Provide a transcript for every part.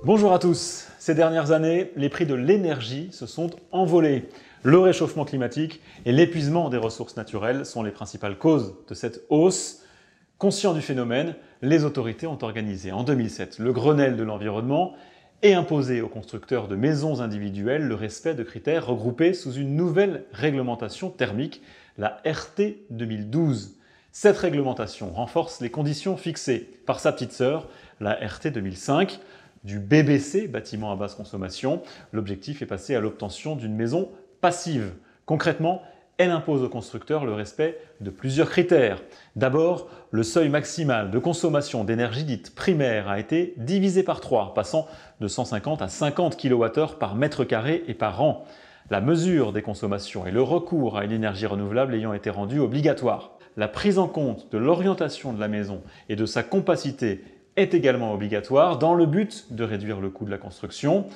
Bonjour à tous. Ces dernières années, les prix de l'énergie se sont envolés. Le réchauffement climatique et l'épuisement des ressources naturelles sont les principales causes de cette hausse. Conscients du phénomène, les autorités ont organisé en 2007 le Grenelle de l'environnement et imposé aux constructeurs de maisons individuelles le respect de critères regroupés sous une nouvelle réglementation thermique, la RT 2012. Cette réglementation renforce les conditions fixées par sa petite sœur, la RT 2005. Du BBC, bâtiment à basse consommation, l'objectif est passé à l'obtention d'une maison passive. Concrètement, elle impose aux constructeurs le respect de plusieurs critères. D'abord, le seuil maximal de consommation d'énergie dite primaire a été divisé par 3, passant de 150 à 50 kWh par mètre carré et par an. La mesure des consommations et le recours à une énergie renouvelable ayant été rendus obligatoires. La prise en compte de l'orientation de la maison et de sa compacité est également obligatoire dans le but de réduire le coût de la construction.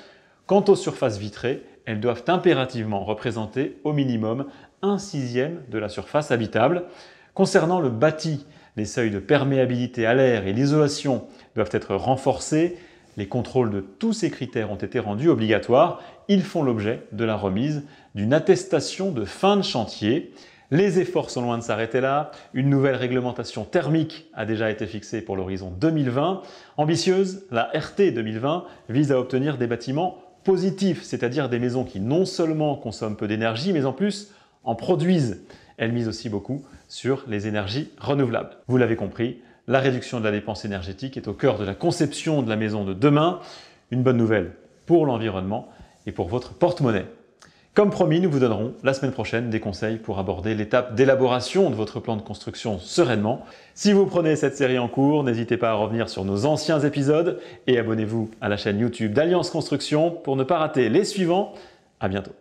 Quant aux surfaces vitrées, elles doivent impérativement représenter au minimum 1/6 de la surface habitable. Concernant le bâti, les seuils de perméabilité à l'air et l'isolation doivent être renforcés. Les contrôles de tous ces critères ont été rendus obligatoires. Ils font l'objet de la remise d'une attestation de fin de chantier. Les efforts sont loin de s'arrêter là. Une nouvelle réglementation thermique a déjà été fixée pour l'horizon 2020. Ambitieuse, la RT 2020 vise à obtenir des bâtiments positifs, c'est-à-dire des maisons qui non seulement consomment peu d'énergie, mais en plus en produisent. Elle mise aussi beaucoup sur les énergies renouvelables. Vous l'avez compris, la réduction de la dépense énergétique est au cœur de la conception de la maison de demain. Une bonne nouvelle pour l'environnement et pour votre porte-monnaie. Comme promis, nous vous donnerons la semaine prochaine des conseils pour aborder l'étape d'élaboration de votre plan de construction sereinement. Si vous prenez cette série en cours, n'hésitez pas à revenir sur nos anciens épisodes et abonnez-vous à la chaîne YouTube d'Alliance Construction pour ne pas rater les suivants. À bientôt.